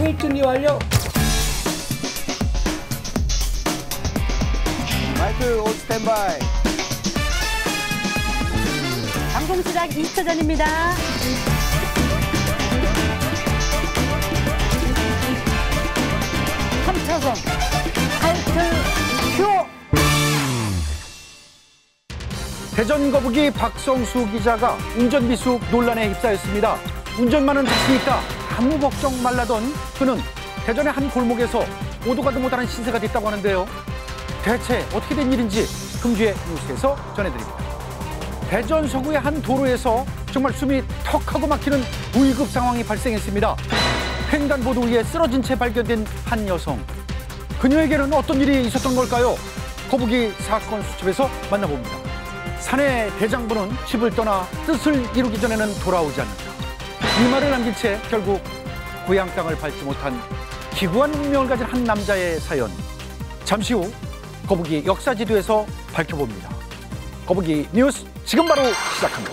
탈 준비 완료. 마이크 온 스탠바이. 방송 시작 20초 전입니다. 삼차선 하이트 큐. 대전 거북이 박성수 기자가 운전미숙 논란에 휩싸였습니다. 운전만은 됐으니까 아무 걱정 말라던 그는 대전의 한 골목에서 오도 가도 못하는 신세가 됐다고 하는데요. 대체 어떻게 된 일인지 금주의 뉴스에서 전해드립니다. 대전 서구의 한 도로에서 정말 숨이 턱하고 막히는 우위급 상황이 발생했습니다. 횡단보도 위에 쓰러진 채 발견된 한 여성. 그녀에게는 어떤 일이 있었던 걸까요? 거북이 사건 수첩에서 만나봅니다. 사내 대장부는 집을 떠나 뜻을 이루기 전에는 돌아오지 않는다. 이 말을 남긴 채 결국 고향 땅을 밟지 못한 기구한 운명을 가진 한 남자의 사연. 잠시 후 거북이 역사지도에서 밝혀봅니다. 거북이 뉴스 지금 바로 시작합니다.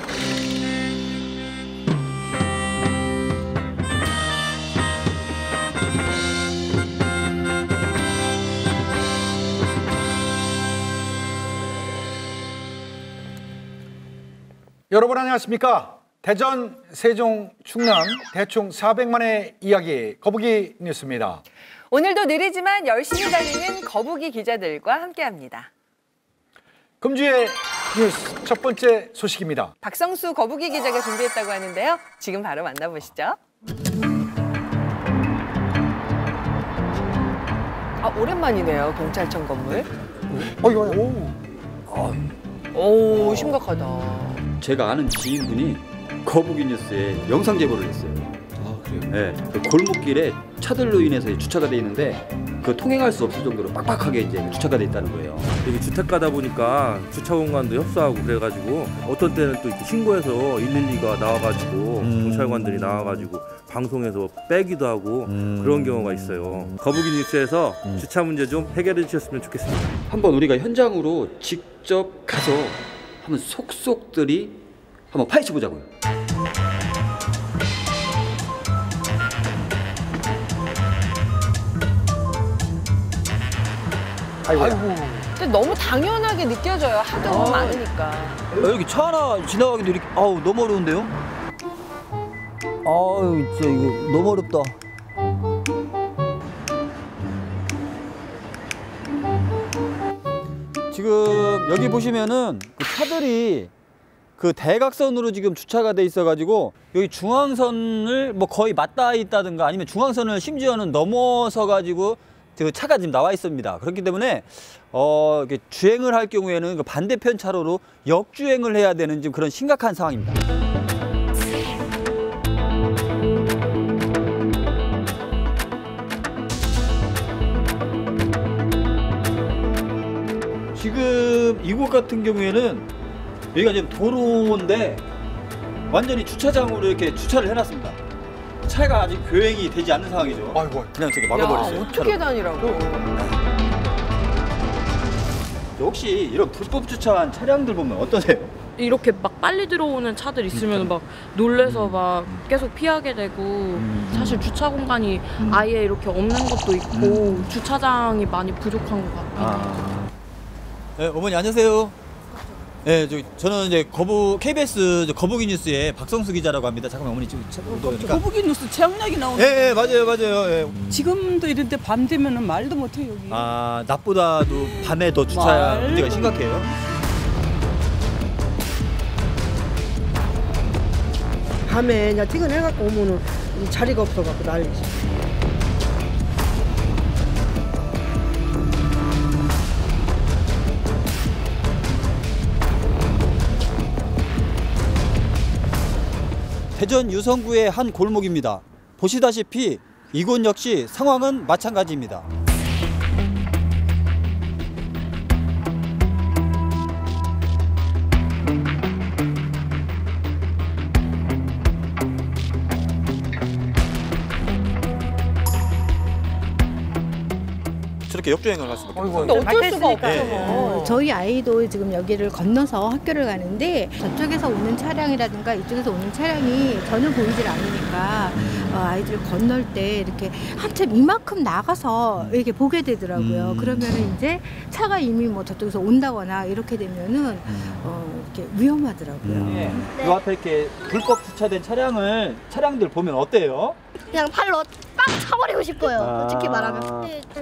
여러분 안녕하십니까? 대전, 세종, 충남 대충 400만의 이야기 거북이 뉴스입니다. 오늘도 느리지만 열심히 달리는 거북이 기자들과 함께합니다. 금주의 뉴스 첫 번째 소식입니다. 박성수 거북이 기자가 준비했다고 하는데요. 지금 바로 만나보시죠. 오랜만이네요. 경찰청 건물. 오, 심각하다. 제가 아는 지인분이 거북이 뉴스에 영상 제보를 했어요. 아, 그래요? 네, 그 골목길에 차들로 인해서 주차가 돼 있는데 그 통행할 수 없을 정도로 빡빡하게 이제 주차가 돼 있다는 거예요. 여기 주택가다 보니까 주차 공간도 협소하고 그래가지고 어떤 때는 또 이렇게 신고해서 112가 나와가지고 경찰관들이 나와가지고 방송에서 빼기도 하고 그런 경우가 있어요. 거북이 뉴스에서 주차 문제 좀 해결해 주셨으면 좋겠습니다. 한번 우리가 현장으로 직접 가서 한번 속속들이 한번 파헤쳐 보자고요. 아이고. 근데 너무 당연하게 느껴져요. 하도 너무 많으니까. 여기 차 하나 지나가기도 이렇게 너무 어려운데요? 진짜 이거 너무 어렵다. 지금 여기 보시면은 그 차들이 그 대각선으로 지금 주차가 돼 있어가지고 여기 중앙선을 뭐 거의 맞닿아 있다든가 아니면 중앙선을 심지어는 넘어서 가지고 그 차가 지금 나와 있습니다. 그렇기 때문에 이렇게 주행을 할 경우에는 그 반대편 차로로 역주행을 해야 되는 지금 그런 심각한 상황입니다. 지금 이곳 같은 경우에는 여기가 지금 도로인데 완전히 주차장으로 이렇게 주차를 해놨습니다. 차가 아직 교행이 되지 않는 상황이죠. 아이고. 그냥 저기 막아버렸어요. 어떻게 다니라고. 혹시 이런 불법 주차한 차량들 보면 어떠세요? 이렇게 막 빨리 들어오는 차들 있으면 막 놀래서 막 계속 피하게 되고 사실 주차 공간이 아예 이렇게 없는 것도 있고 주차장이 많이 부족한 것 같아요. 네, 어머니 안녕하세요. 네, 저는 이제 KBS 거북이 뉴스의 박성수 기자라고 합니다. 잠깐만 어머니 지금 거북이 뉴스 최양락이 나오는. 네, 맞아요. 네. 지금도 이런데 밤 되면은 말도 못해 여기. 낮보다도 밤에 더 주차 문제가 심각해요. 밤에 그냥 퇴근해갖고 오면은 자리가 없어갖고 난리지. 대전 유성구의 한 골목입니다. 보시다시피 이곳 역시 상황은 마찬가지입니다. 저렇게 역주행을 할 수밖에 없어요. 근데 어쩔 수가 없어요. 저희 아이도 지금 여기를 건너서 학교를 가는데 저쪽에서 오는 차량이라든가 이쪽에서 오는 차량이 전혀 보이질 않으니까 아이들 건널 때 이렇게 한참 이만큼 나가서 이렇게 보게 되더라고요. 그러면은 이제 차가 이미 뭐 저쪽에서 온다거나 이렇게 되면은 이렇게 위험하더라고요. 이 앞에 이렇게 불법 주차된 차량들 보면 어때요? 그냥 팔로 빡 차버리고 싶어요. 솔직히 말하면.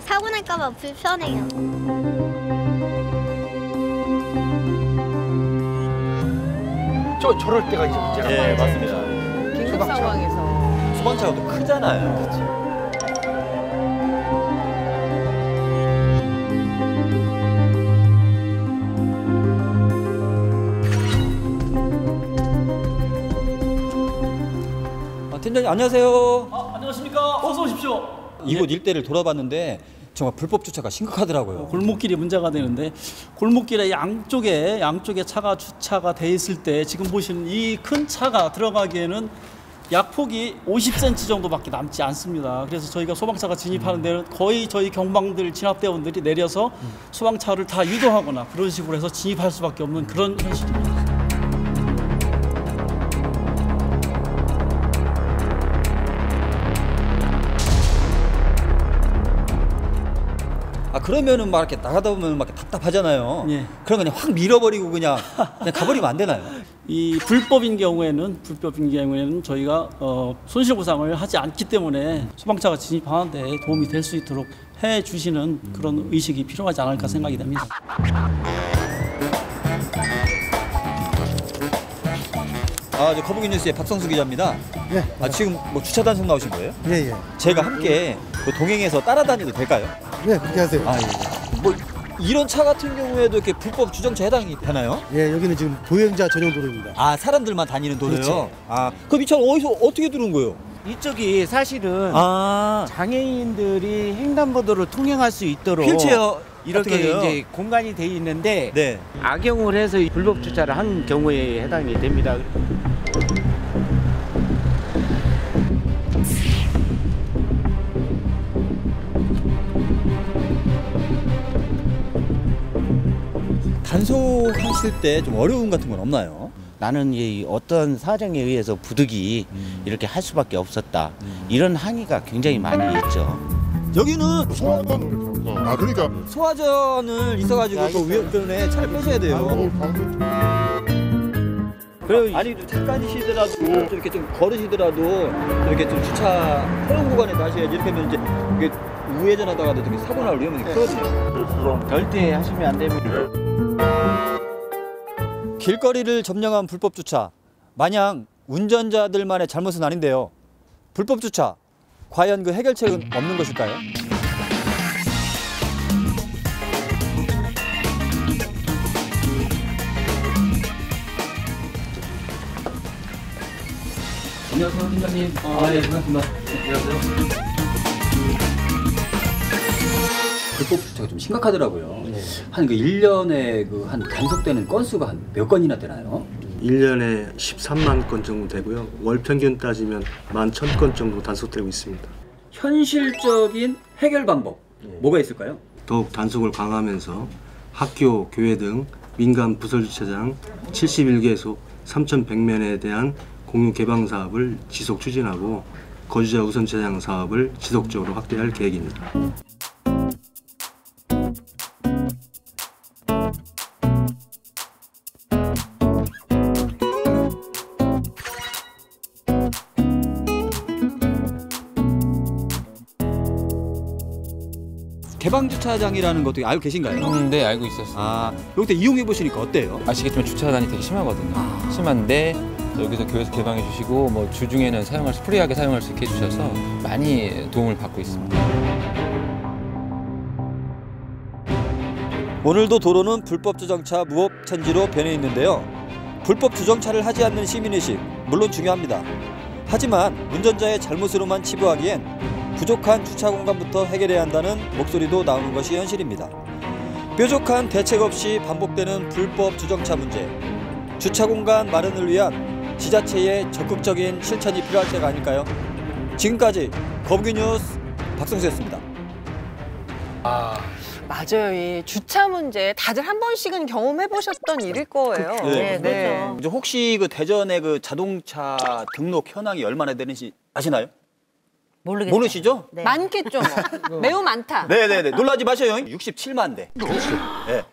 사고 날까봐 불편해요. 저럴 때가 이제 문제가 네, 맞습니다. 긴급 상황에서. 소방차가 또 크잖아요. 팀장님 안녕하세요. 안녕하십니까. 어서 오십시오. 이곳 일대를 돌아봤는데 정말 불법 주차가 심각하더라고요. 골목길이 문제가 되는데 골목길의 양쪽에 차가 주차가 돼 있을 때 지금 보시는 이 큰 차가 들어가기에는 약폭이 50cm 정도밖에 남지 않습니다. 그래서 저희가 소방차가 진입하는 데는 거의 저희 경방들 진압대원들이 내려서 소방차를 다 유도하거나 그런 식으로 해서 진입할 수밖에 없는 그런 현실입니다. 그러면은 막 이렇게 나가다 보면 막 답답하잖아요. 예. 그럼 그냥 확 밀어버리고 그냥 가버리면 안 되나요? 이 불법인 경우에는 저희가 손실보상을 하지 않기 때문에 소방차가 진입하는데 도움이 될 수 있도록 해주시는 그런 의식이 필요하지 않을까 생각이 됩니다. 저 거북이 뉴스의 박성수 기자입니다. 네. 지금 뭐 주차 단속 나오신 거예요? 예, 예. 제가 함께 그 동행해서 따라다녀도 될까요? 네, 그렇게 하세요. 예. 뭐 이런 차 같은 경우에도 이렇게 불법 주정차 해당이 되나요? 예, 여기는 지금 보행자 전용 도로입니다. 사람들만 다니는 도로요? 그렇죠. 그럼 이 차는 어떻게 들어온 거예요? 이쪽이 사실은 장애인들이 횡단보도를 통행할 수 있도록 휠체어 이렇게 이제 공간이 돼 있는데 네. 악용을 해서 불법 주차를 한 경우에 해당이 됩니다. 단속하실 때 좀 어려움 같은 건 없나요? 나는 이 어떤 사정에 의해서 부득이 이렇게 할 수밖에 없었다. 이런 항의가 굉장히 많이 있죠. 여기는 소화전, 그러니까 소화전을 있어가지고 또 위험 때문에 차를 빼셔야 돼요. 그리고 아니 잠깐이시더라도 좀 이렇게 좀 걸으시더라도 이렇게 좀 주차 허용 구간에 가셔야지. 이렇게 하면 이제 이게 우회전하다가도 되게 사고 날 위험이 크거든요. 절대 하시면 안 됩니다. 길거리를 점령한 불법 주차. 마냥 운전자들만의 잘못은 아닌데요. 불법 주차. 과연 그 해결책은 없는 것일까요? 안녕하세요, 팀장님. 네, 반갑습니다. 안녕하세요. 불법 주차가 좀 심각하더라고요. 한 그 1년에 한 단속되는 건수가 한 몇 건이나 되나요? 1년에 13만 건 정도 되고요. 월 평균 따지면 11,000건 정도 단속되고 있습니다. 현실적인 해결 방법 뭐가 있을까요? 더욱 단속을 강화하면서 학교, 교회 등 민간 부설 주차장 71개소 3,100면에 대한 공유 개방 사업을 지속 추진하고 거주자 우선 주차장 사업을 지속적으로 확대할 계획입니다. 개방 주차장이라는 것도 알고 계신가요? 네, 알고 있었어요. 여기 이용해 보시니까 어때요? 아시겠지만 주차단이 되게 심하거든요. 심한데 여기서 교회에서 개방해 주시고 뭐 주중에는 프리하게 사용할 수 있게 해주셔서 많이 도움을 받고 있습니다. 오늘도 도로는 불법 주정차 무법천지로 변해 있는데요. 불법 주정차를 하지 않는 시민의식 물론 중요합니다. 하지만 운전자의 잘못으로만 치부하기엔 부족한 주차 공간부터 해결해야 한다는 목소리도 나오는 것이 현실입니다. 뾰족한 대책 없이 반복되는 불법 주정차 문제. 주차 공간 마련을 위한 지자체의 적극적인 실천이 필요할 때가 아닐까요? 지금까지 거북이 뉴스 박성수였습니다. 맞아요. 이 주차 문제 다들 한 번씩은 경험해 보셨던 일일 거예요. 이제 혹시 그 대전의 그 자동차 등록 현황이 얼마나 되는지 아시나요? 모르겠어요. 모르시죠? 네. 많겠죠, 뭐. 매우 많다. 네네네. 놀라지 마셔요. 67만 대. 네.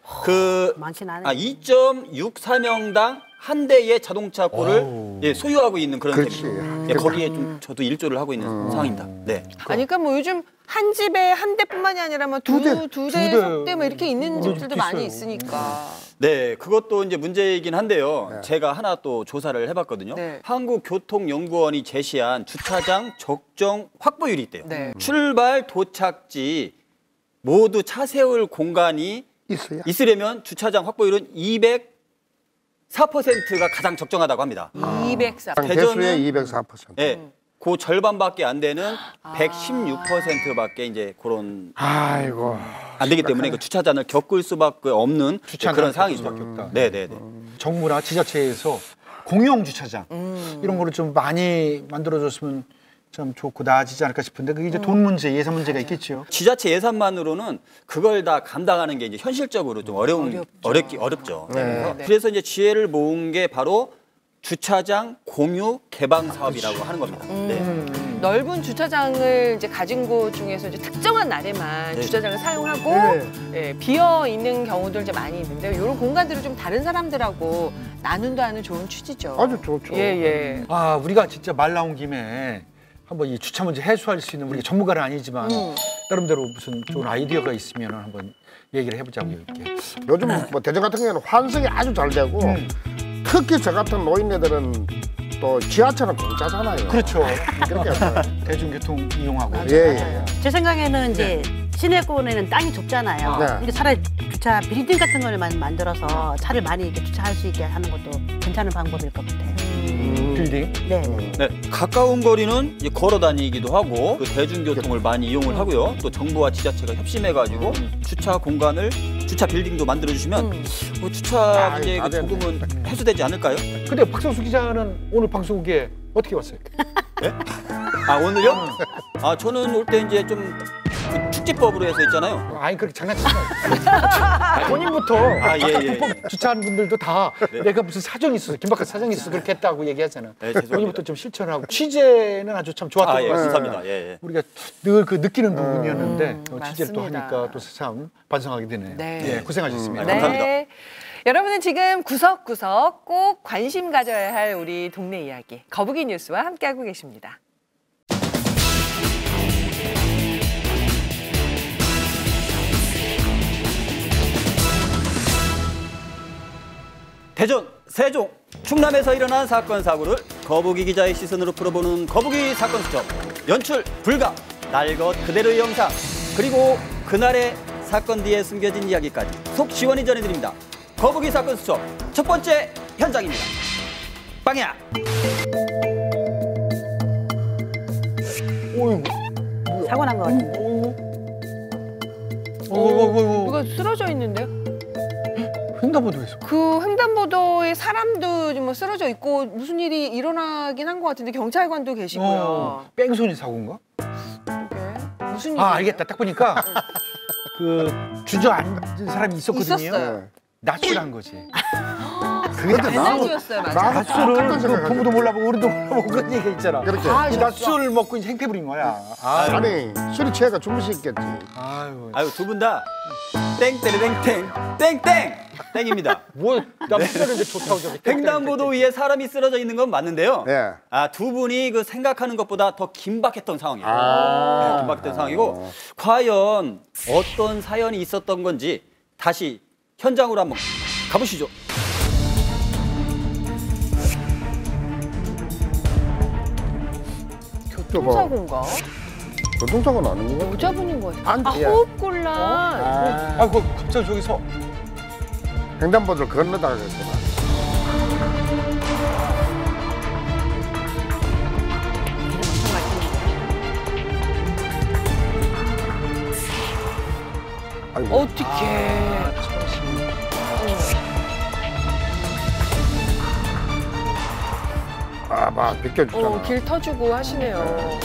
많진 않아요. 2.64명당 한 대의 자동차고를 예, 소유하고 있는 그런 그렇지. 셈입니다. 예, 거기에 좀 저도 일조를 하고 있는 상황입니다. 네. 아니, 그러니까 뭐 요즘 한 집에 한 대뿐만이 아니라 뭐 두 대, 석 대 뭐 이렇게 있는 집들도 많이 있으니까. 네, 그것도 이제 문제이긴 한데요. 제가 하나 또 조사를 해봤거든요. 네. 한국교통연구원이 제시한 주차장 적정 확보율이 있대요. 네. 출발, 도착지 모두 차 세울 공간이 있으려면 주차장 확보율은 204%가 가장 적정하다고 합니다. 204%. 대수의 204%. 네. 그 절반밖에 안 되는 116%밖에 이제 그런 아이고 안 되기 때문에 그 주차장을 겪을 수밖에 없는 그런 상황이죠. 네네네. 정부나 지자체에서 공용 주차장 이런 거를 좀 많이 만들어줬으면 좀 좋고 나아지지 않을까 싶은데 그게 이제 돈 문제, 예산 문제가 있겠죠. 지자체 예산만으로는 그걸 다 감당하는 게 이제 현실적으로 좀 어렵죠. 네. 그래서 이제 지혜를 모은 게 바로 주차장 공유 개방 사업이라고 하는 겁니다. 네. 넓은 주차장을 이제 가진 곳 중에서 이제 특정한 날에만 네. 주차장을 사용하고 예, 비어 있는 경우들 이제 많이 있는데 이런 공간들을 좀 다른 사람들하고 나눈다는 좋은 취지죠. 아주 좋죠. 예. 아, 우리가 진짜 말 나온 김에 한번 이 주차 문제 해소할 수 있는 우리가 전문가는 아니지만 나름대로 무슨 좋은 아이디어가 있으면 한번 얘기를 해보자고요. 이렇게. 요즘 뭐 대전 같은 경우는 환승이 아주 잘 되고 특히 저 같은 노인네들은 또 지하철은 공짜잖아요. 그렇죠. 그렇게 해서 대중교통 이용하고. 예. 제 생각에는 이제 시내권에는 땅이 좁잖아요. 네. 근데 차라리 주차 빌딩 같은 걸 만들어서 차를 많이 이렇게 주차할 수 있게 하는 것도 괜찮은 방법일 것 같아요. 빌딩? 네. 네, 가까운 거리는 이제 걸어 다니기도 하고 그 대중교통을 많이 이용을 하고요. 또 정부와 지자체가 협심해가지고 주차 공간을 주차 빌딩도 만들어 주시면 그 주차 문제 조금은 해소되지 않을까요? 근데 박성수 기자는 오늘 방송국에 어떻게 왔어요? 네? 아 오늘요? 아 저는 올 때 이제 좀 그 축지법으로 해서 있잖아요. 아니 그렇게 장난치지 마요. 본인부터 예. 불법 주차하는 분들도 다 내가 무슨 사정이 있어서 긴박한 사정이 있어서 그렇게 했다고 얘기하잖아. 네, 죄송합니다. 본인부터 좀 실천하고 취재는 아주 참 좋았던 것 같습니다. 감사합니다. 예. 우리가 늘 그 느끼는 부분이었는데 취재를 또 맞습니다. 하니까 또 참 반성하게 되네요. 네. 예, 고생하셨습니다. 네. 여러분은 지금 구석구석 꼭 관심 가져야 할 우리 동네 이야기 거북이 뉴스와 함께하고 계십니다. 대전, 세종, 충남에서 일어난 사건 사고를 거북이 기자의 시선으로 풀어보는 거북이 사건 수첩. 연출 불가, 날 것 그대로의 영상, 그리고 그날의 사건 뒤에 숨겨진 이야기까지 속 시원히 전해드립니다. 거북이 사건 수첩 첫 번째 현장입니다. 빵야. 사고 난 것 같은데. 누가 쓰러져 있는데요? 횡단보도에서. 그 횡단보도에 사람도 뭐 쓰러져 있고 무슨 일이 일어나긴 한 것 같은데 경찰관도 계시고요. 뺑소니 사고인가? 무슨 일이? 알겠다. 딱 보니까 그 주저앉은 사람이 있었거든요. 있었어요. 낯술한 거지. 그게 낯술이었어요, 맞아. 낯술을 그 부모도 몰라보고 우리도 몰라보고 그런 얘기가 있잖아. 그렇게. 이 낯술 먹고 이제 행패 부린 거야. 아니 술이 취해가 주무시겠지. 아유 두 분 다 땡때리땡땡 땡땡 땡입니다. 뭐 낯술인데 좋다고 저기. 횡단보도 위에 사람이 쓰러져 있는 건 맞는데요. 네. 아, 두 분이 그 생각하는 것보다 더 긴박했던 상황이에요. 네, 긴박했던 상황이고 과연 어떤 사연이 있었던 건지 다시 현장으로 한번 가보시죠. 교통사고인가? 교통사고는 아닌 거 여자분인 것 같아요. 안 돼요. 호흡곤란. 아, 그 갑자기 저기서 횡단보도를 건너다가 그랬구나. 어떡해. 아, 막 비켜주잖아. 길 터주고 하시네요.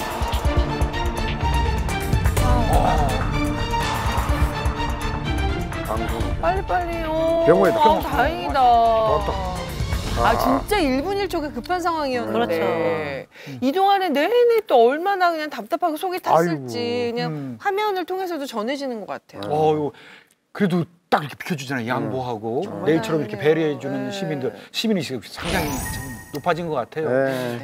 방송. 빨리빨리. 병원에 다행이다. 진짜 1분 1초가 급한 상황이었는데 그렇죠. 이 동안에 내내 또 얼마나 그냥 답답하고 속이 탔을지 아이고. 그냥 화면을 통해서도 전해지는 것 같아요. 그래도 딱 이렇게 비켜주잖아요. 양보하고 내일처럼 이렇게 배려해주는 시민의식이 상당히 참 높아진 것 같아요.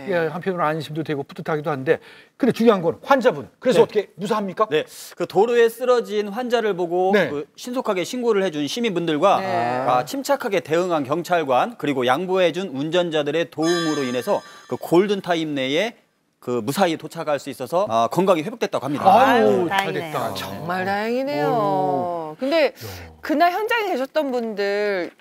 예, 한편으로는 안심도 되고 뿌듯하기도 한데, 근데 중요한 건 환자분. 그래서 어떻게 무사합니까? 네, 그 도로에 쓰러진 환자를 보고 그 신속하게 신고를 해준 시민분들과 침착하게 대응한 경찰관, 그리고 양보해준 운전자들의 도움으로 인해서 그 골든 타임 내에 그 무사히 도착할 수 있어서 건강이 회복됐다고 합니다. 아유, 잘 됐다. 정말 다행이네요. 근데 그날 현장에 계셨던 분들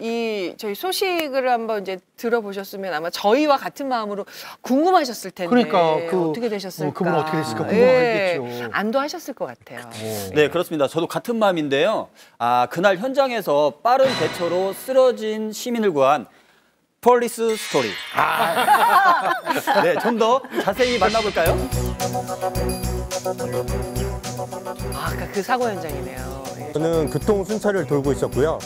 저희 소식을 한번 이제 들어보셨으면 아마 저희와 같은 마음으로 궁금하셨을 텐데 그러니까 어떻게 되셨을까? 그분 어떻게 됐을까 궁금하겠죠. 안도하셨을 것 같아요. 네, 그렇습니다. 저도 같은 마음인데요. 그날 현장에서 빠른 대처로 쓰러진 시민을 구한 폴리스 스토리. 네, 좀 더 자세히 만나볼까요? 아까 그 사고 현장이네요. 저는 교통 순찰을 돌고 있었고요.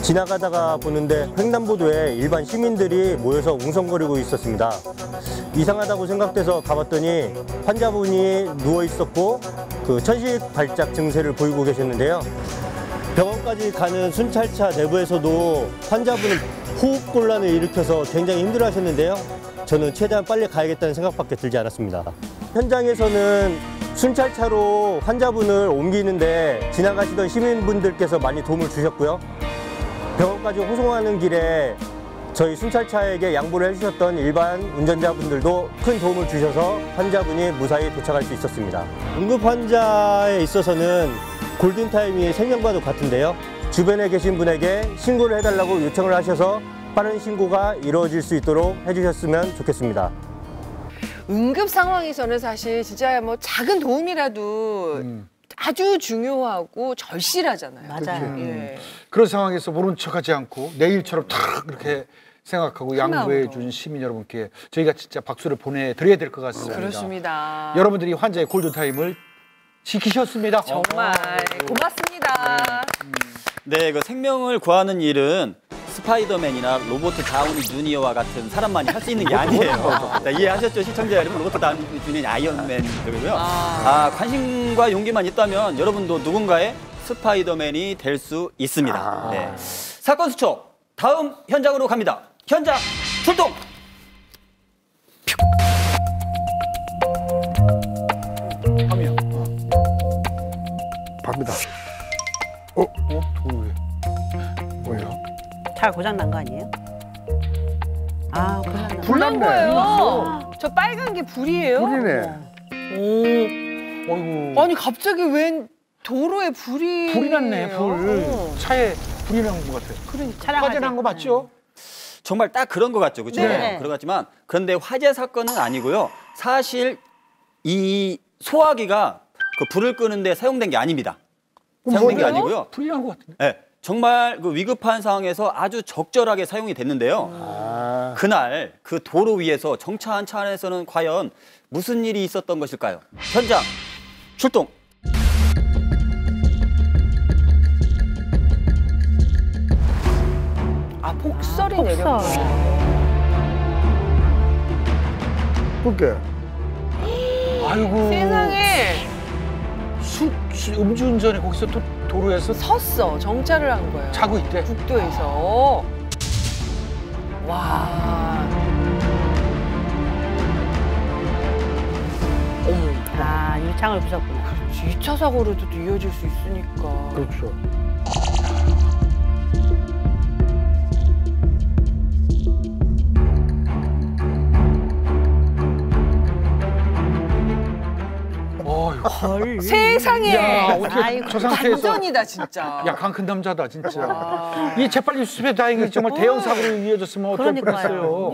지나가다가 보는데 횡단보도에 일반 시민들이 모여서 웅성거리고 있었습니다. 이상하다고 생각돼서 가봤더니 환자분이 누워 있었고 그 천식 발작 증세를 보이고 계셨는데요. 병원까지 가는 순찰차 내부에서도 환자분은 호흡곤란을 일으켜서 굉장히 힘들어하셨는데요. 저는 최대한 빨리 가야겠다는 생각밖에 들지 않았습니다. 현장에서는 순찰차로 환자분을 옮기는데 지나가시던 시민분들께서 많이 도움을 주셨고요. 병원까지 호송하는 길에 저희 순찰차에게 양보를 해주셨던 일반 운전자분들도 큰 도움을 주셔서 환자분이 무사히 도착할 수 있었습니다. 응급 환자에 있어서는 골든타임이 생명과도 같은데요. 주변에 계신 분에게 신고를 해달라고 요청을 하셔서 빠른 신고가 이루어질 수 있도록 해주셨으면 좋겠습니다. 응급 상황에서는 사실 진짜 뭐 작은 도움이라도 아주 중요하고 절실하잖아요. 맞아요. 예. 그런 상황에서 모른 척하지 않고 내일처럼 탁 이렇게 생각하고 양보해 준 시민 여러분께 저희가 진짜 박수를 보내드려야 될 것 같습니다. 그렇습니다. 여러분들이 환자의 골든타임을 지키셨습니다. 정말 고맙습니다. 네, 그 생명을 구하는 일은 스파이더맨이나 로버트 다우니 주니어와 같은 사람만이 할 수 있는 게 아니에요. 자, 이해하셨죠, 시청자 여러분? 로버트 다우니 주니어 아이언맨이고요. 관심과 용기만 있다면 여러분도 누군가의 스파이더맨이 될 수 있습니다. 네. 사건 수첩 다음 현장으로 갑니다. 현장 출동! 갑니다. 뭐예요? 차 고장 난 거 아니에요? 고장 불난 거예요. 저 빨간 게 불이에요? 불이네. 어이구. 아니 갑자기 웬 도로에 불이 났네, 불. 차에 불이 난 것 같아요. 그러니까. 화재 난 거 맞죠? 정말 딱 그런 것 같죠, 그렇죠? 네. 그런 것 같지만 그런데 화재 사건은 아니고요. 사실 이 소화기가 그 불을 끄는데 사용된 게 아닙니다. 사용된 게 아니고요. 불이 난 것 같은데. 네, 정말 그 위급한 상황에서 아주 적절하게 사용이 됐는데요. 그날 그 도로 위에서 정차한 차 안에서는 과연 무슨 일이 있었던 것일까요? 현장 출동! 폭설이 내렸구나. 그게. 아이고. 세상에. 음주운전에 거기서 또 도로에서 섰어. 정차를 한 거예요. 자고 있대. 국도에서. 와. 어머. 유창을 부셨구나. 그렇지. 2차 사고로도 또 이어질 수 있으니까. 그렇죠. 세상에. 야, 어떻게 저 상태에서. 완전이다 진짜. 약간 큰 남자다 진짜. 이 재빨리 수습해 다행히 정말 대형 사고로 이어졌으면 어쩔 뻔했어요.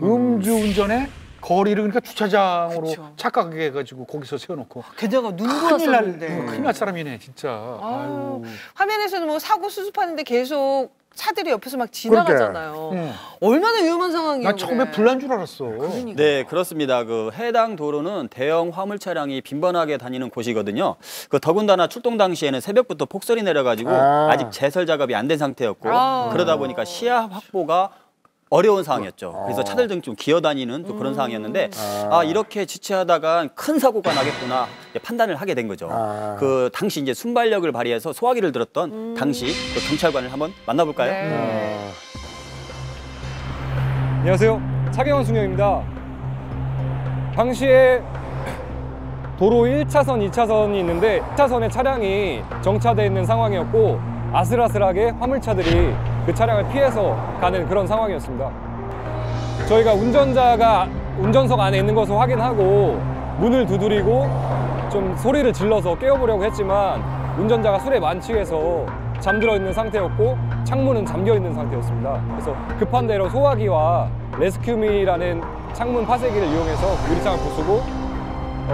음주운전에 거리를 그러니까 주차장으로 착각하게 해가지고 거기서 세워놓고. 게다가 눈도 왔었는데. 큰일 날 사람이네 진짜. 아유. 화면에서는 뭐 사고 수습하는데 계속 차들이 옆에서 막 지나가잖아요. 얼마나 위험한 상황이에요. 난 처음에 불난 줄 알았어. 네, 그렇습니다. 그 해당 도로는 대형 화물 차량이 빈번하게 다니는 곳이거든요. 그 더군다나 출동 당시에는 새벽부터 폭설이 내려가지고 아직 제설 작업이 안 된 상태였고 그러다 보니까 시야 확보가 어려운 상황이었죠. 그래서 차들 등 좀 기어다니는 또 그런 상황이었는데 이렇게 지체하다가 큰 사고가 나겠구나 판단을 하게 된 거죠. 그 당시 이제 순발력을 발휘해서 소화기를 들었던 당시 그 경찰관을 한번 만나볼까요? 네. 안녕하세요. 차경원 중령입니다. 당시에 도로 1차선, 2차선이 있는데 1차선에 차량이 정차되어 있는 상황이었고 아슬아슬하게 화물차들이 그 차량을 피해서 가는 그런 상황이었습니다. 저희가 운전자가 운전석 안에 있는 것을 확인하고 문을 두드리고 좀 소리를 질러서 깨워보려고 했지만 운전자가 술에 만취해서 잠들어 있는 상태였고 창문은 잠겨 있는 상태였습니다. 그래서 급한 대로 소화기와 레스큐미라는 창문 파쇄기를 이용해서 유리창을 부수고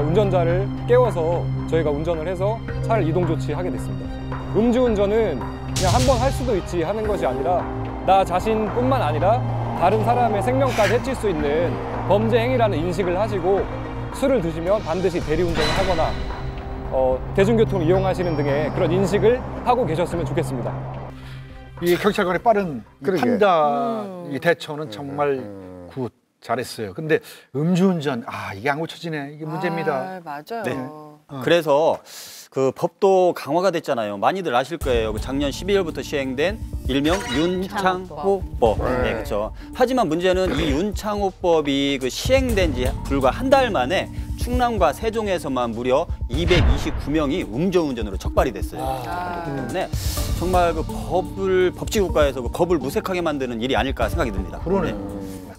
운전자를 깨워서 저희가 운전을 해서 차를 이동 조치하게 됐습니다. 음주운전은 그냥 한 번 할 수도 있지 하는 것이 아니라 나 자신뿐만 아니라 다른 사람의 생명까지 해칠 수 있는 범죄 행위라는 인식을 하시고 술을 드시면 반드시 대리운전을 하거나 대중교통을 이용하시는 등의 그런 인식을 하고 계셨으면 좋겠습니다. 이 경찰관의 빠른 판단, 이 대처는 정말 굿, 잘했어요. 근데 음주운전, 이게 안 고쳐지네. 이게 문제입니다. 맞아요. 네. 그래서 그 법도 강화가 됐잖아요. 많이들 아실 거예요. 그 작년 12월부터 시행된 일명 윤창호법. 네, 그렇죠. 하지만 문제는 이 윤창호법이 그 시행된 지 불과 한 달 만에 충남과 세종에서만 무려 229명이 음주운전으로 적발이 됐어요. 그렇기 때문에 정말 그 법치국가에서 그 법을 무색하게 만드는 일이 아닐까 생각이 듭니다. 그러네.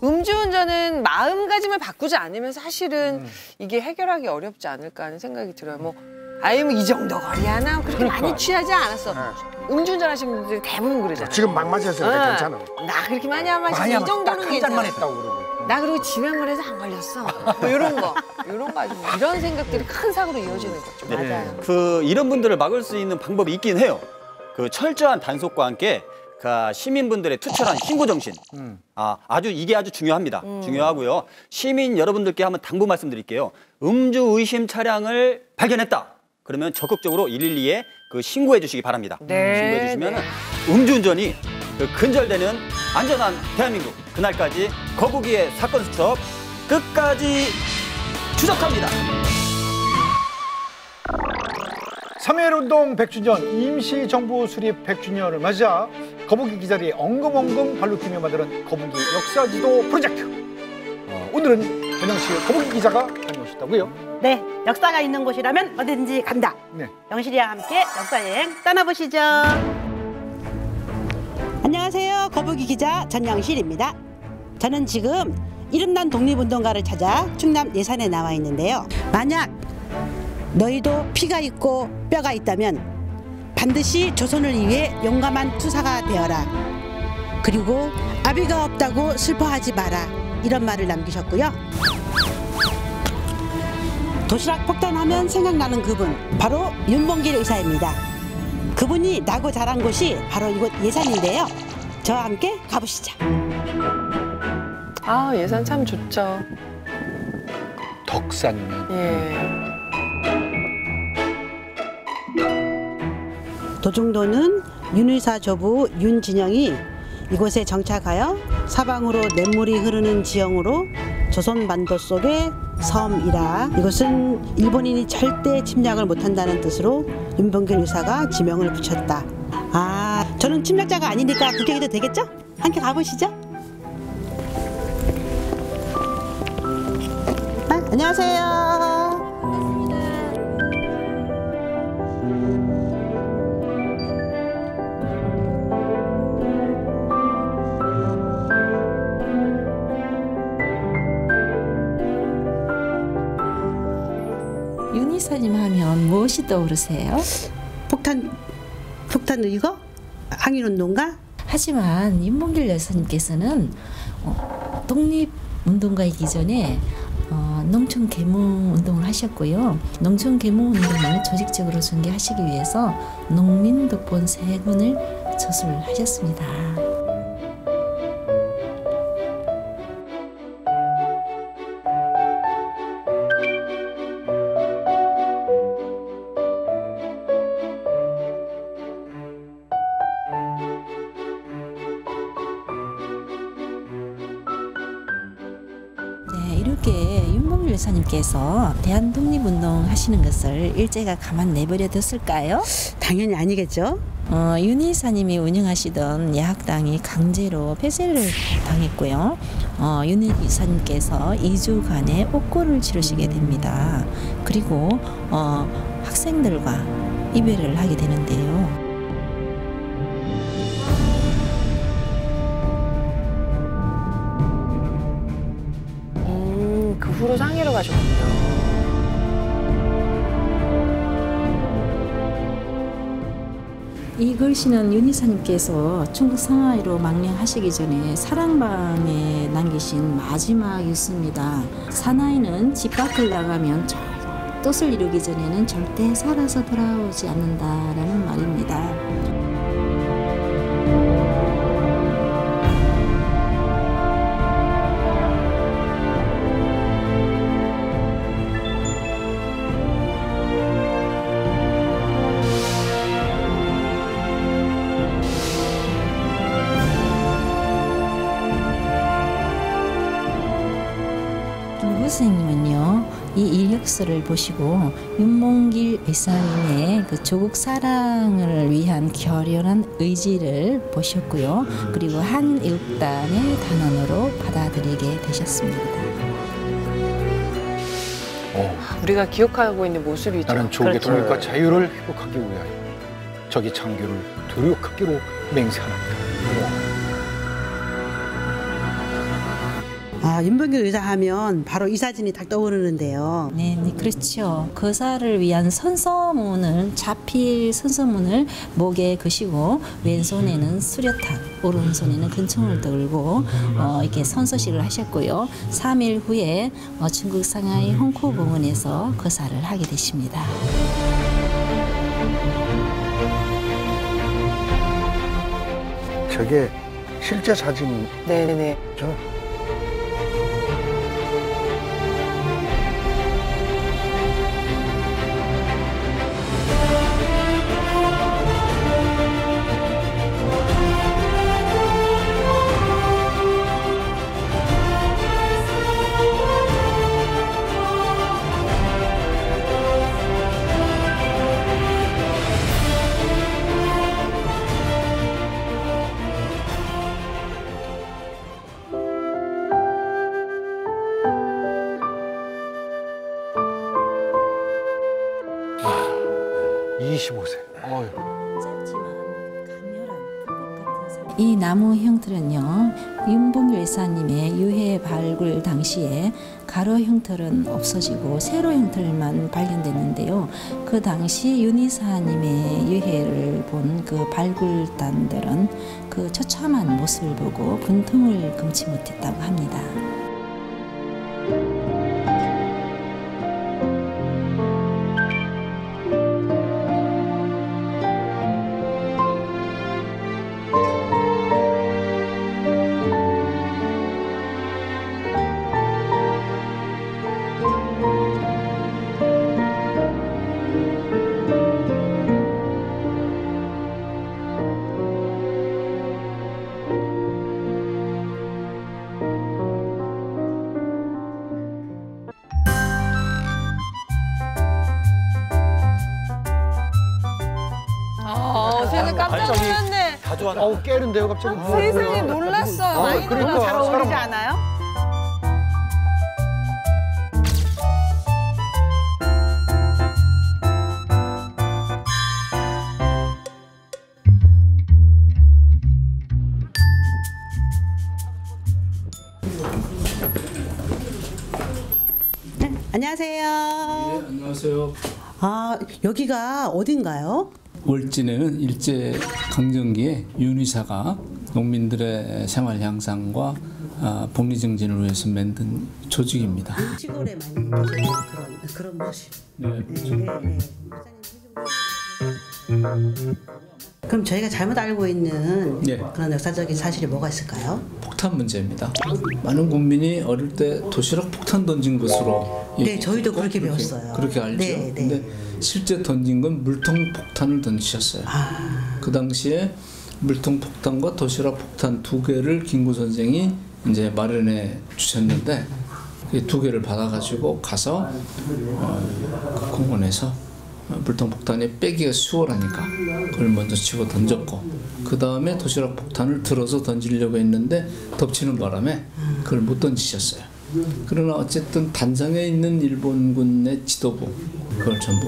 음주운전은 마음가짐을 바꾸지 않으면 사실은 이게 해결하기 어렵지 않을까 하는 생각이 들어요. 뭐 이 정도 거리야 나 그렇게 많이 취하지 않았어. 음주운전 하시는 분들이 대부분 그러잖아요. 지금 막 마셨으니까 괜찮아. 나 그렇게 많이 안 마셨어. 이 정도는 한 잔만 했다고 그러고. 나 그리고 지명을 해서 안 걸렸어. 뭐 이런 거 아주 이런 생각들이 큰 사고로 이어지는 거죠. 네. 맞아요. 그 이런 분들을 막을 수 있는 방법이 있긴 해요. 그 철저한 단속과 함께 그 시민분들의 투철한 신고 정신. 이게 아주 중요합니다. 중요하고요. 시민 여러분들께 한번 당부 말씀드릴게요. 음주 의심 차량을 발견했다. 그러면 적극적으로 112에 그 신고해 주시기 바랍니다. 신고해 주시면 음주운전이 그 근절되는 안전한 대한민국 그날까지 거북이의 사건 수첩 끝까지 추적합니다. 3.1운동 100주년 임시정부 수립 100주년을 맞아 거북이 기자들이 엉금엉금 발로 뛰며 만드는 거북이 역사지도 프로젝트. 오늘은 전영실 거북이 기자가 다녀오셨다고요? 네, 역사가 있는 곳이라면 어디든지 간다. 네. 영실이와 함께 역사여행 떠나보시죠. 안녕하세요, 거북이 기자 전영실입니다. 저는 지금 이름난 독립운동가를 찾아 충남 예산에 나와 있는데요. 만약 너희도 피가 있고 뼈가 있다면 반드시 조선을 위해 용감한 투사가 되어라. 그리고 아비가 없다고 슬퍼하지 마라. 이런 말을 남기셨고요. 도시락 폭탄하면 생각나는 그분, 바로 윤봉길 의사입니다. 그분이 나고 자란 곳이 바로 이곳 예산인데요. 저와 함께 가보시죠. 예산 참 좋죠. 덕산면. 도중도는 윤 의사 조부 윤진영이 이곳에 정착하여 사방으로 냇물이 흐르는 지형으로 조선반도 속의 섬이라 이곳은 일본인이 절대 침략을 못한다는 뜻으로 윤봉길 의사가 지명을 붙였다. 저는 침략자가 아니니까 구경해도 되겠죠? 함께 가보시죠. 안녕하세요. 윤 이사님 하면 무엇이 떠오르세요? 폭탄 이거? 항일운동가? 하지만 윤봉길 여사님께서는 독립운동가이기 전에 농촌 계몽 운동을 하셨고요. 농촌 계몽 운동을 조직적으로 전개하시기 위해서 농민 독본 3권을 저술하셨습니다. 이렇게 윤봉길 여사님께서 대한독립운동 하시는 것을 일제가 가만 내버려 뒀을까요? 당연히 아니겠죠. 윤 여사님이 운영하시던 야학당이 강제로 폐쇄를 당했고요. 윤 여사님께서 2주간의 옥고를 치르시게 됩니다. 그리고 학생들과 이별을 하게 되는데요. 그 후로 상해로 가셨군요. 이 글씨는 윤 여사님께서 중국 상하이로 망명하시기 전에 사랑방에 남기신 마지막 유수입니다. 사나이는 집 밖을 나가면 뜻을 이루기 전에는 절대 살아서 돌아오지 않는다라는 말입니다. 선생님은요, 이 이력서를 보시고 윤봉길 의사님의 그 조국 사랑을 위한 결연한 의지를 보셨고요. 그리고 한애국단의 단원으로 받아들이게 되셨습니다. 우리가 기억하고 있는 모습이죠. 나는 조국의 그렇죠. 독립과 자유를 회복하기 위하여 적이 창교를 도륙하기로 맹세합니다. 윤봉길 의사 하면 바로 이 사진이 딱 떠오르는데요. 네, 그렇죠. 거사를 위한 선서문을, 자필 선서문을 목에 그시고 왼손에는 수려탄, 오른손에는 근총을 들고 이렇게 선서식을 하셨고요. 3일 후에 중국 상하이 홍코공원에서 거사를 하게 되십니다. 저게 실제 사진. 네네네. 이 나무 형틀은요, 윤봉길 의사님의 유해 발굴 당시에 가로 형틀은 없어지고 세로 형틀만 발견됐는데요. 그 당시 윤 의사님의 유해를 본 그 발굴단들은 그 처참한 모습을 보고 분통을 금치 못했다고 합니다. 세상에 깜짝 놀랐네. 깨는데요, 갑자기. 세상에 놀랐어요. 많이 그러니까, 놀랐어요. 잘 어울리지 사람- 않아요? 안녕하세요. 네, 안녕하세요. 여기가 어딘가요? 월진에는 일제 강점기에 윤 의사가 농민들의 생활 향상과 복리 증진을 위해서 만든 조직입니다. 시골에 많이 계시는 그런 모습. 네, 그럼 저희가 잘못 알고 있는 네. 그런 역사적인 사실이 뭐가 있을까요? 폭탄 문제입니다. 많은 국민이 어릴 때 도시락 폭탄 던진 것으로 네, 저희도 그렇게 배웠어요. 그렇게 알죠. 네, 네. 근데 실제 던진 건 물통 폭탄을 던지셨어요. 그 당시에 물통 폭탄과 도시락 폭탄 두 개를 김구 선생이 이제 마련해 주셨는데 이 2개를 받아가지고 가서 그 공원에서 물통 폭탄이 빼기가 수월하니까 그걸 먼저 집어 던졌고 그 다음에 도시락 폭탄을 들어서 던지려고 했는데 덮치는 바람에 그걸 못 던지셨어요. 그러나 어쨌든 단상에 있는 일본군의 지도부 그걸 전부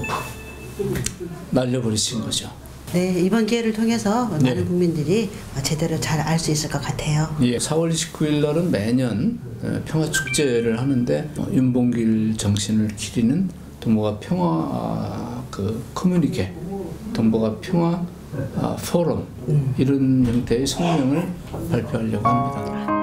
날려버리신 거죠. 네, 이번 기회를 통해서 많은 국민들이 제대로 잘 알 수 있을 것 같아요. 예, 4월 29일 날은 매년 평화축제를 하는데 윤봉길 정신을 기리는 동북아 평화 커뮤니케, 동북아 평화 포럼 이런 형태의 성명을 발표하려고 합니다.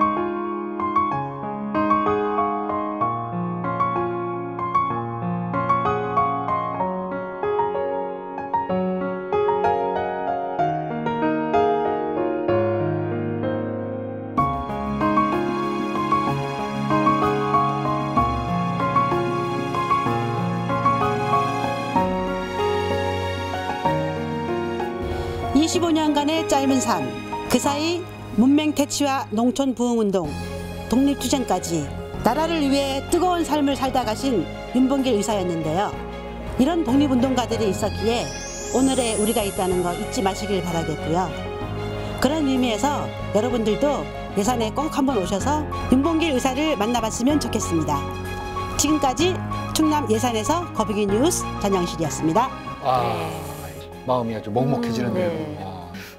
짧은 삶, 그 사이 문맹 퇴치와 농촌 부흥운동, 독립투쟁까지 나라를 위해 뜨거운 삶을 살다 가신 윤봉길 의사였는데요. 이런 독립운동가들이 있었기에 오늘의 우리가 있다는 거 잊지 마시길 바라겠고요. 그런 의미에서 여러분들도 예산에 꼭 한번 오셔서 윤봉길 의사를 만나봤으면 좋겠습니다. 지금까지 충남 예산에서 거북이 뉴스 전영실이었습니다. 마음이 아주 먹먹해지는데요.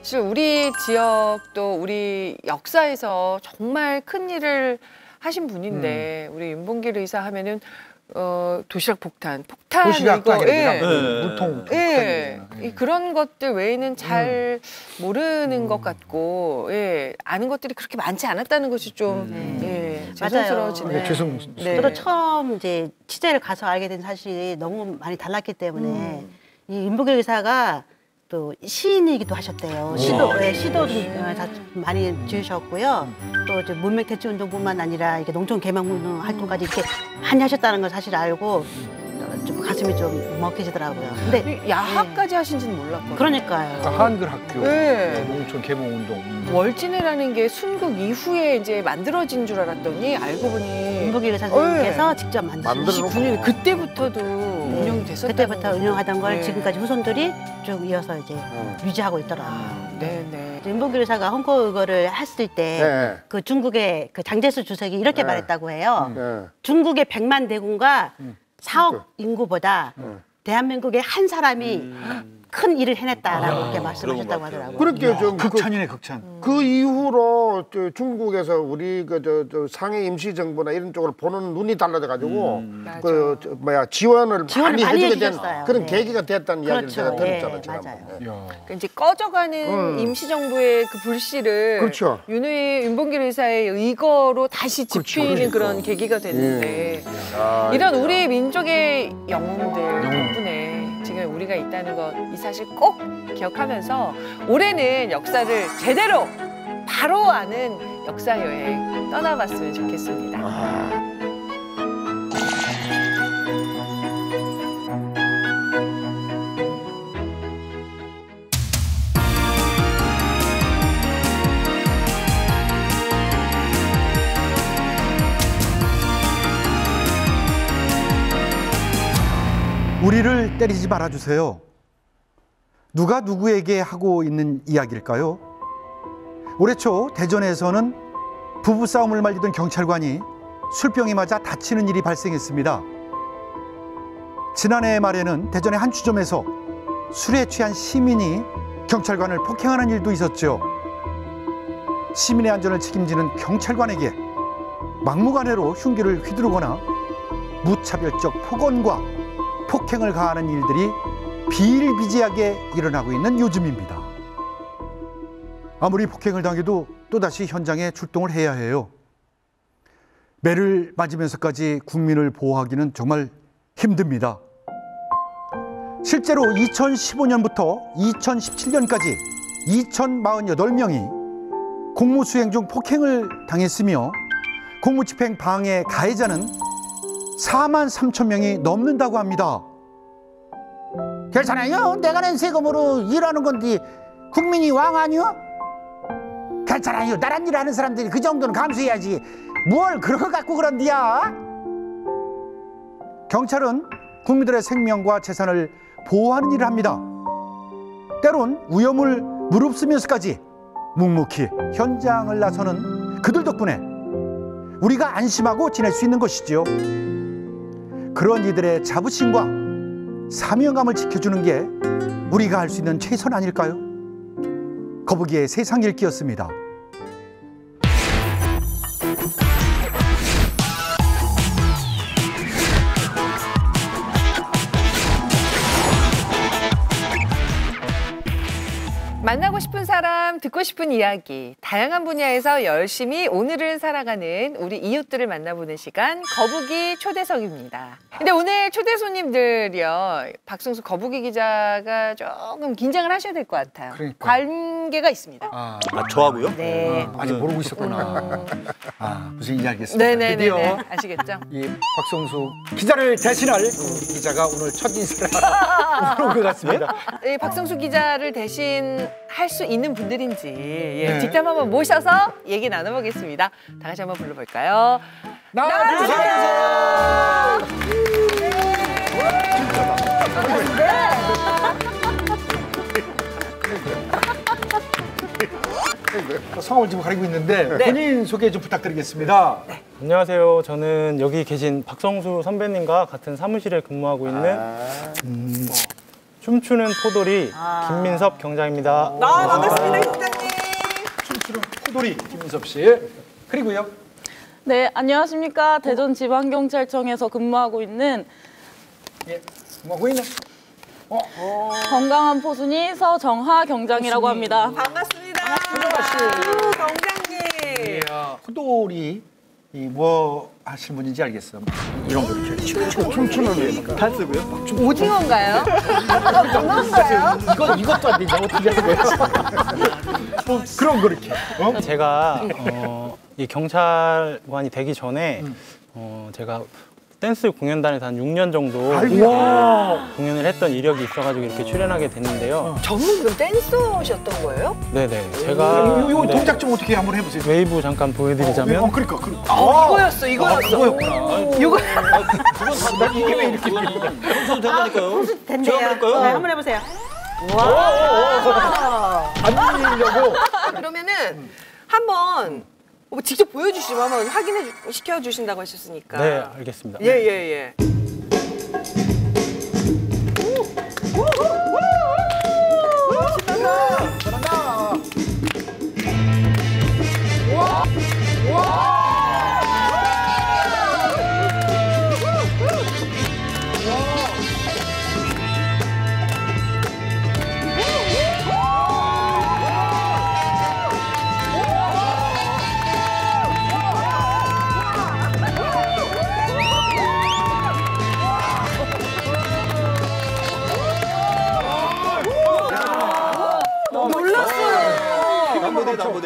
사실 우리 지역도 우리 역사에서 정말 큰 일을 하신 분인데 우리 윤봉길 의사 하면은 도시락 폭탄 도시락도 아니라 예. 물통 예. 그런 것들 외에는 잘 모르는 것 같고 예. 아는 것들이 그렇게 많지 않았다는 것이 좀 예. 죄송스러워지네요. 네. 저도 처음 이제 취재를 가서 알게 된 사실이 너무 많이 달랐기 때문에 이 윤봉길 의사가 또 시인이기도 하셨대요. 시도 많이 지으셨고요. 또 이제 문맹퇴치운동뿐만 아니라 이게 농촌 개방운동 활동까지 이렇게 많이 하셨다는 걸 사실 알고 좀 가슴이 좀 먹해지더라고요. 근데 야학까지 하신지는 몰랐거든요. 그러니까요. 한글 학교, 네. 농촌 개방운동. 월진회라는 게 순국 이후에 이제 만들어진 줄 알았더니 알고 보니 윤봉길 의사님께서 직접 만드신 29년 그때부터도 운영이 됐었다는 그때부터 운영하던 걸 지금까지 후손들이 쭉 이어서 이제 유지하고 있더라고요. 네. 윤봉길 의사가 홍콩 의거를 했을 때 그 중국의 그 장제수 주석이 이렇게 말했다고 해요. 중국의 100만 대군과 4억 인구보다 대한민국의 한 사람이 큰 일을 해냈다라고 이렇게 말씀하셨다고 하더라고요. 그렇게 좀 극찬이네, 극찬. 그 이후로 중국에서 우리 저 상해 임시정부나 이런 쪽을 보는 눈이 달라져가지고 지원을 많이 해주게 된 그런 계기가 됐다는 이야기를 제가 들었잖아요. 그러니까 이제 꺼져가는 임시정부의 그 불씨를 윤봉길 의사의 의거로 다시 지피는 그런 계기가 됐는데 이런 우리 민족의 영웅들 덕분에 지금 우리가 있다는 것, 이 사실 꼭 기억하면서 올해는 역사를 제대로 바로 아는 역사 여행 떠나봤으면 좋겠습니다. 우리를 때리지 말아주세요. 누가 누구에게 하고 있는 이야기일까요? 올해 초 대전에서는 부부싸움을 말리던 경찰관이 술병에 맞아 다치는 일이 발생했습니다. 지난해 말에는 대전의 한 주점에서 술에 취한 시민이 경찰관을 폭행하는 일도 있었죠. 시민의 안전을 책임지는 경찰관에게 막무가내로 흉기를 휘두르거나 무차별적 폭언과 폭행을 가하는 일들이 비일비재하게 일어나고 있는 요즘입니다. 아무리 폭행을 당해도 또다시 현장에 출동을 해야 해요. 매를 맞으면서까지 국민을 보호하기는 정말 힘듭니다. 실제로 2015년부터 2017년까지 2,048명이 공무수행 중 폭행을 당했으며 공무집행 방해 가해자는 43,000명이 넘는다고 합니다. 괜찮아요. 내가 낸 세금으로 일하는 건데 국민이 왕 아니요? 괜찮아요. 나란 일 하는 사람들이 그 정도는 감수해야지. 뭘 그걸 갖고 그런디야? 경찰은 국민들의 생명과 재산을 보호하는 일을 합니다. 때론 위험을 무릅쓰면서까지 묵묵히 현장을 나서는 그들 덕분에 우리가 안심하고 지낼 수 있는 것이지요. 그런 이들의 자부심과 사명감을 지켜주는 게 우리가 할 수 있는 최선 아닐까요? 거북이의 세상 읽기였습니다. 만나고 싶은 사람, 듣고 싶은 이야기, 다양한 분야에서 열심히 오늘을 살아가는 우리 이웃들을 만나보는 시간, 거북이 초대석입니다. 근데 오늘 초대 손님들이요, 박성수 거북이 기자가 조금 긴장을 하셔야 될 것 같아요. 그러니까. 관계가 있습니다. 저하고요? 네. 아직 모르고 있었구나. 무슨 얘기 알겠습니다. 네네네. 드디어 아시겠죠? 이 박성수 기자를 대신할 기자가 오늘 첫 인사를 하러 온 것 같습니다. 네, 박성수 기자를 대신 할 수 있는 분들인지 네. 직접 한번 모셔서 얘기 나눠보겠습니다. 다 같이 한번 불러볼까요? 나와주세요! 성함을 지금 가리고 있는데 본인 소개 좀 부탁드리겠습니다. 안녕하세요. 저는 여기 계신 박성수 선배님과 같은 사무실에 근무하고 있는 춤추는 포도리 김민섭 경장입니다. 반갑습니다, 경장님. 춤추는 포도리 김민섭 씨. 그리고요. 네, 안녕하십니까. 대전지방경찰청에서 근무하고 있는 근무하고 있는 건강한 포순이 서정하 경장이라고 합니다. 반갑습니다. 경장님. 포도리 뭐 하시는 분인지 알겠어. 이런 거 이렇게 춤추는 단스고요. 오징어인가요? 오징어인가요? 이것도 안 되냐? 어떻게 하는 거야? 그런 거 이렇게. 제가 이 경찰관이 되기 전에 제가 댄스 공연단에서 한 6년 정도 공연을 했던 이력이 있어가지고 이렇게 출연하게 됐는데요. 전문 그럼 댄서셨던 거예요? 네네. 제가 이 동작 좀 어떻게 한번 해보세요. 웨이브 잠깐 보여드리자면. 그러니까. 이거였어. 이거였구나. 이거. 난 이게 왜 이렇게 선수 된다니까요. 된대요. 할까요? 네, 한번 해보세요. 안 밀리려고. 그러면은 한번 직접 보여주시면 한번 시켜주신다고 하셨으니까. 네, 알겠습니다. 예. 잘한다.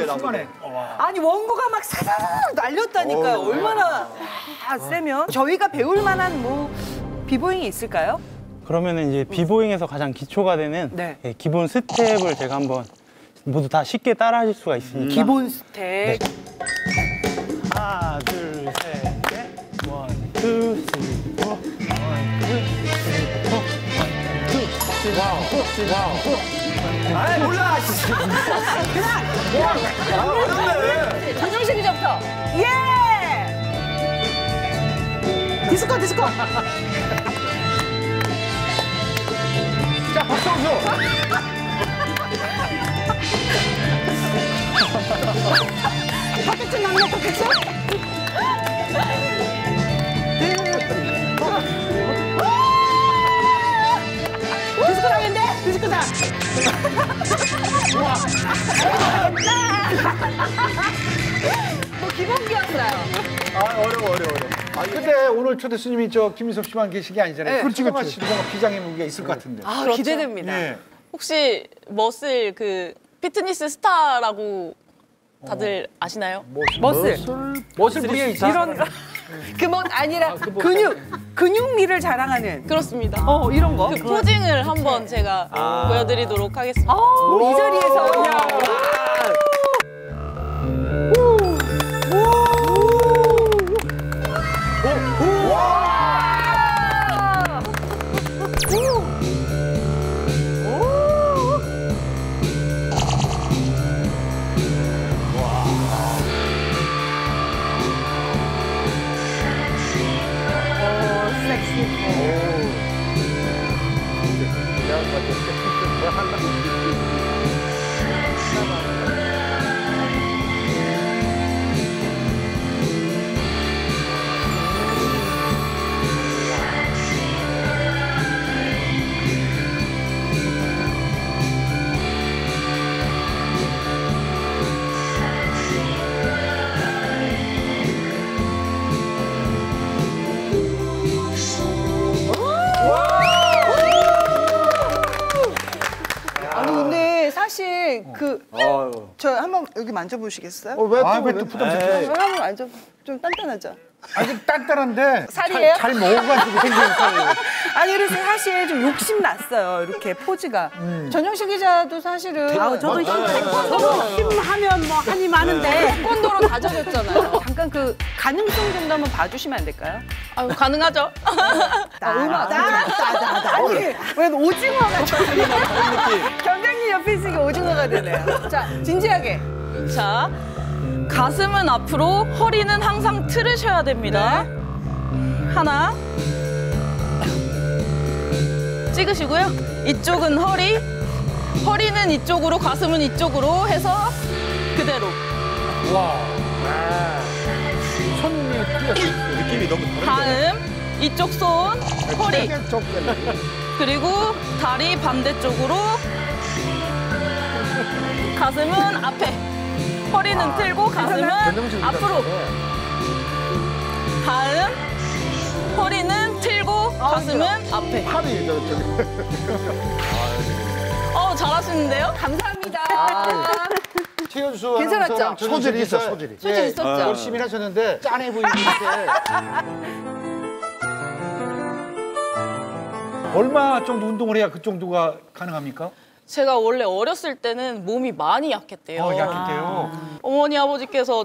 남부대. 아니 원고가 막 사사삭 날렸다니까요. 얼마나 세면 저희가 배울 만한 뭐 비보잉이 있을까요? 그러면은 이제 비보잉에서 가장 기초가 되는 기본 스텝을 제가 한번 모두 다 쉽게 따라하실 수가 있으니까. 기본 스텝. 네. 하나, 둘, 셋, 넷. 원, 투, 쓰리, 포. 원, 투, 쓰리, 포. 원, 투, 쓰리, 와우. 아이 몰라. 그냥. 조정식 기자부터. 예. 디스코. 자, 박성수. 퍼펙트 나오네, 퍼펙트. 디스코랑인데? 디스코다. 뭐 기본기였어요. 어려워. 근데 오늘 초대 스님이 김민섭 씨만 계신 게 아니잖아요. 네. 그렇지. 뭔가 비장의 무기가 있을 것 같은데. 그렇죠. 기대됩니다. 예. 혹시 멋을 그 피트니스 스타라고 다들 아시나요? 멋을 부리에 있다. 이런 그 멋 아니라 근육미를 자랑하는. 그렇습니다. 이런 거. 그 포징을 한번 제가 보여드리도록 하겠습니다. 이 자리에서 그냥. 아니 근데 사실 저 한번 여기 만져보시겠어요? 왜 또 부담스러워? 한번 만져. 좀 단단하죠? 아니 단단한데 살이에요? 잘 먹어가지고 생긴 살이에요. 아니 그래서 사실 좀 욕심 났어요. 이렇게 포즈가. 전영식 기자도 사실은 저도 힘하면 뭐 한이 많은데 태권도로 다져졌잖아요. 잠깐 그 가능성 정도 한번 봐주시면 안 될까요? 아유, 가능하죠. 음악 아니 왜 오징어가 경장님 옆에 있으니까 오징어가 되네요. 자 진지하게. 자, 가슴은 앞으로, 허리는 항상 틀으셔야 됩니다. 하나. 찍으시고요. 이쪽은 허리, 허리는 이쪽으로, 가슴은 이쪽으로 해서 그대로. 와. 손이 틀렸어요. 느낌이 너무 다른데. 다음, 이쪽 손, 허리. 그리고 다리 반대쪽으로, 가슴은 앞에. 허리는 틀고 가슴은 앞으로. 다음, 허리는 틀고 가슴은 앞에. 잘하시는데요? 감사합니다. 최연수 괜찮았죠? 소질이 있어, 소질이. 소질 있었죠? 열심히 하셨는데 짠해 보이는데. 얼마 정도 운동을 해야 그 정도가 가능합니까? 제가 원래 어렸을 때는 몸이 많이 약했대요. 약했대요. 어머니 아버지께서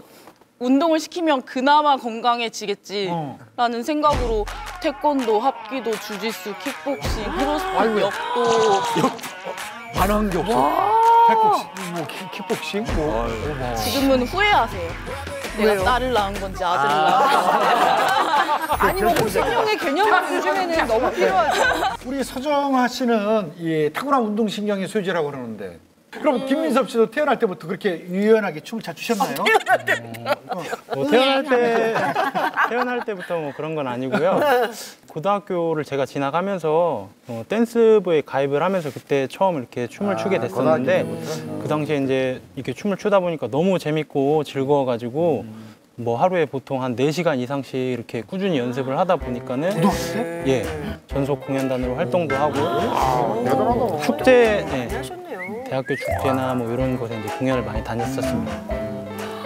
운동을 시키면 그나마 건강해지겠지라는 생각으로 태권도, 합기도, 주짓수, 킥복싱, 크로스핏, 역도. 반한 게 없어. 태권도, 뭐 킥복싱, 뭐. 지금은 후회하세요. 내가 왜요? 딸을 낳은 건지 아들을 낳은 건지. 아니 뭐 생명의 개념을 요즘에는 너무 필요하죠. 우리 서정아 씨는 타고난 운동신경의 소유자라고 그러는데 그럼 김민섭 씨도 태어날 때부터 그렇게 유연하게 춤을 잘 추셨나요? 태어날 때부터 뭐 그런 건 아니고요. 고등학교를 제가 지나가면서 댄스부에 가입을 하면서 그때 처음 이렇게 춤을 추게 됐었는데 그 당시에 이제 이렇게 춤을 추다 보니까 너무 재밌고 즐거워가지고 뭐 하루에 보통 한 4시간 이상씩 이렇게 꾸준히 연습을 하다 보니까는 고등학교 때? 전속 공연단으로 활동도 하고 축제, 대학교 축제나 뭐 이런 곳에 이제 공연을 많이 다녔었습니다.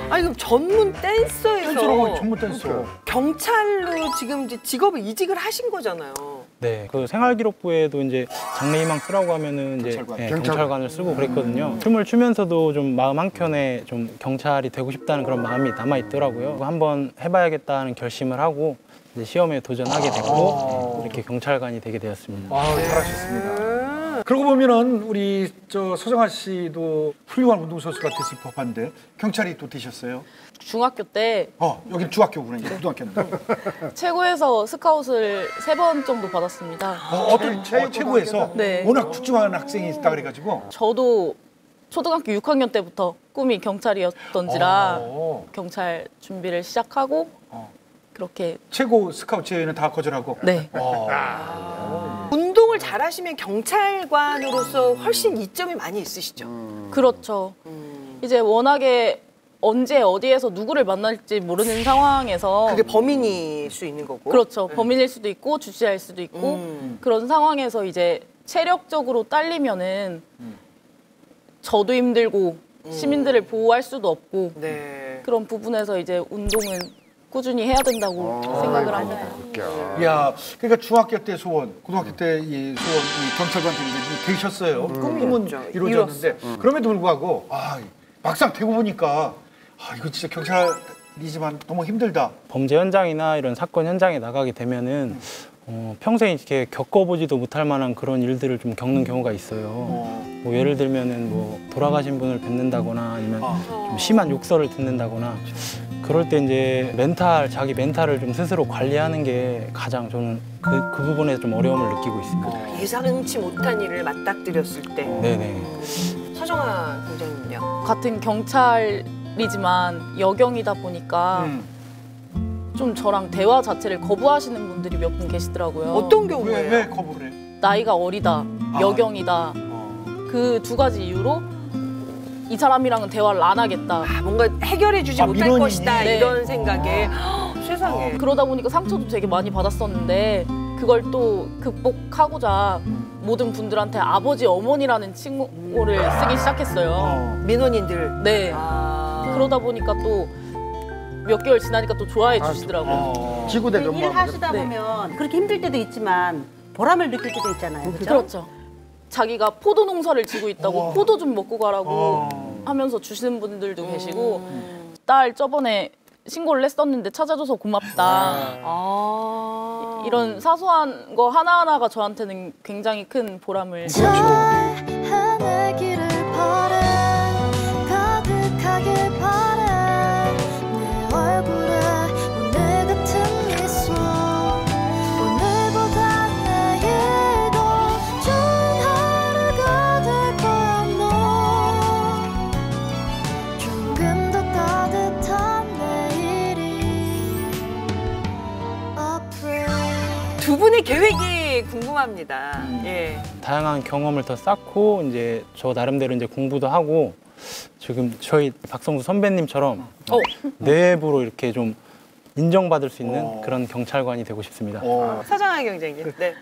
아니 그럼 전문 댄서에서 전문 댄서. 경찰로 지금 이제 직업을 이직을 하신 거잖아요. 네, 그 생활기록부에도 이제 장래희망 쓰라고 하면은 이제 경찰관을 쓰고 그랬거든요. 춤을 추면서도 좀 마음 한켠에 좀 경찰이 되고 싶다는 그런 마음이 남아 있더라고요. 한번 해봐야겠다는 결심을 하고 이제 시험에 도전하게 됐고 이렇게 경찰관이 되게 되었습니다. 잘하셨습니다. 그러고 보면은 우리 서정아 씨도 훌륭한 운동선수가 됐을 법한데 경찰이 또 되셨어요? 중학교 때 여기 중학교구나. 이제 고등학교는. 최고에서 스카웃을 3번 정도 받았습니다. 어떤 최고에서? 네. 워낙 출중한 학생이 있다 그래가지고. 저도 초등학교 6학년 때부터 꿈이 경찰이었던지라 경찰 준비를 시작하고 그렇게. 최고 스카우트는 다 거절하고? 네. 운동을 잘하시면 경찰관으로서 훨씬 이점이 많이 있으시죠? 그렇죠. 이제 워낙에 언제 어디에서 누구를 만날지 모르는 상황에서 그게 범인일 수 있는 거고. 그렇죠. 범인일 수도 있고 주치할 수도 있고 그런 상황에서 이제 체력적으로 딸리면은 저도 힘들고 시민들을 보호할 수도 없고 그런 부분에서 이제 운동은 꾸준히 해야 된다고 생각을 합니다. 야, 그러니까 중학교 때 소원, 고등학교 때 이 소원, 이 경찰관 되셨어요. 꿈은 이루어졌는데 그럼에도 불구하고 막상 되고 보니까 이거 진짜 경찰이지만 너무 힘들다. 범죄 현장이나 이런 사건 현장에 나가게 되면은 평생 이렇게 겪어보지도 못할 만한 그런 일들을 좀 겪는 경우가 있어요. 뭐 예를 들면은 뭐 돌아가신 분을 뵙는다거나 아니면 좀 심한 욕설을 듣는다거나 그럴 때 이제 자기 멘탈을 좀 스스로 관리하는 게 가장 저는 그 부분에 좀 어려움을 느끼고 있습니다. 예상치 못한 일을 맞닥뜨렸을 때. 네네. 서정아 경장님요. 같은 경찰이지만 여경이다 보니까 좀 저랑 대화 자체를 거부하시는 분들이 몇 분 계시더라고요. 어떤 경우에요? 왜 거부를 해? 나이가 어리다, 여경이다. 그 두 가지 이유로 이 사람이랑은 대화를 안 하겠다. 뭔가 해결해주지 못할 민원이니? 것이다 네. 이런 생각에 세상에. 그러다 보니까 상처도 되게 많이 받았었는데 그걸 또 극복하고자 모든 분들한테 아버지, 어머니라는 칭호를 쓰기 시작했어요. 민원인들. 네. 그러다 보니까 또 몇 개월 지나니까 또 좋아해 주시더라고요. 지구대 일 하시다 보면 그렇게 힘들 때도 있지만 보람을 느낄 때도 있잖아요. 그렇죠? 그렇죠. 자기가 포도 농사를 지고 있다고 포도 좀 먹고 가라고 하면서 주시는 분들도 계시고 딸 저번에 신고를 했었는데 찾아줘서 고맙다. 이런 사소한 거 하나하나가 저한테는 굉장히 큰 보람을 해내기를 바래 가득하길 바래 내 얼굴에 오늘 같은 미소 오늘보다 내일도 좋은 하루가 될 거야 너 조금 더 따뜻한 내일이 두 분의 계획이 궁금합니다. 예. 다양한 경험을 더 쌓고 이제 저 나름대로 이제 공부도 하고 지금 저희 박성수 선배님처럼 내부로 이렇게 좀 인정받을 수 있는 그런 경찰관이 되고 싶습니다. 서정아 경장님. 네.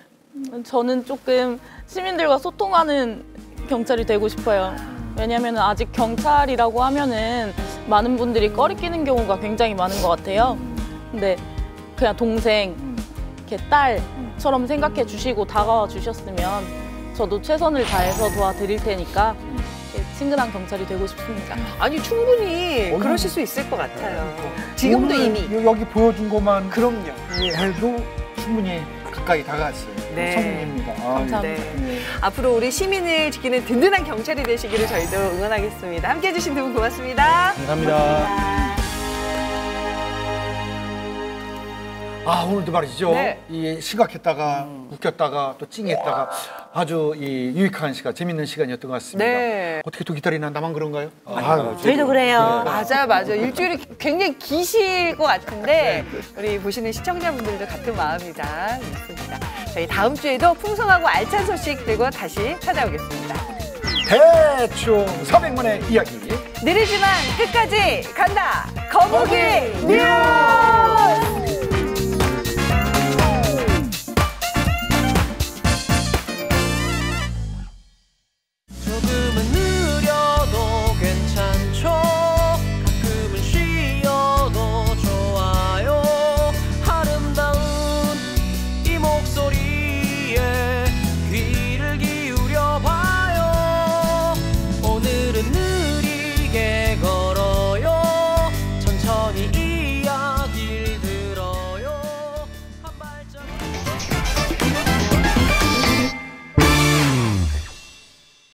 저는 조금 시민들과 소통하는 경찰이 되고 싶어요. 왜냐하면 아직 경찰이라고 하면은 많은 분들이 꺼리끼는 경우가 굉장히 많은 것 같아요. 근데 그냥 동생, 이렇게 딸처럼 생각해 주시고 다가와 주셨으면 저도 최선을 다해서 도와드릴 테니까 친근한 경찰이 되고 싶습니다. 아니 충분히 그러실 수 있을 것 같아요. 지금도 이미. 여기 보여준 것만 그럼요. 해도 충분히 가까이 다가왔어요. 네. 성우입니다. 감사합니다. 네. 앞으로 우리 시민을 지키는 든든한 경찰이 되시기를 저희도 응원하겠습니다. 함께해 주신 두 분 고맙습니다. 감사합니다. 아 오늘도 말이죠. 네. 이 심각했다가 웃겼다가 또 찡했다가 아주 이 유익한 시간, 재밌는 시간이었던 것 같습니다. 네. 어떻게 또 기다리나 나만 그런가요? 저희도 그래요. 맞아. 일주일이 굉장히 기실 것 같은데 우리 보시는 시청자분들도 같은 마음이다 믿습니다. 저희 다음 주에도 풍성하고 알찬 소식 들고 다시 찾아오겠습니다. 대충 400만의 이야기. 느리지만 끝까지 간다. 거북이 뉴스.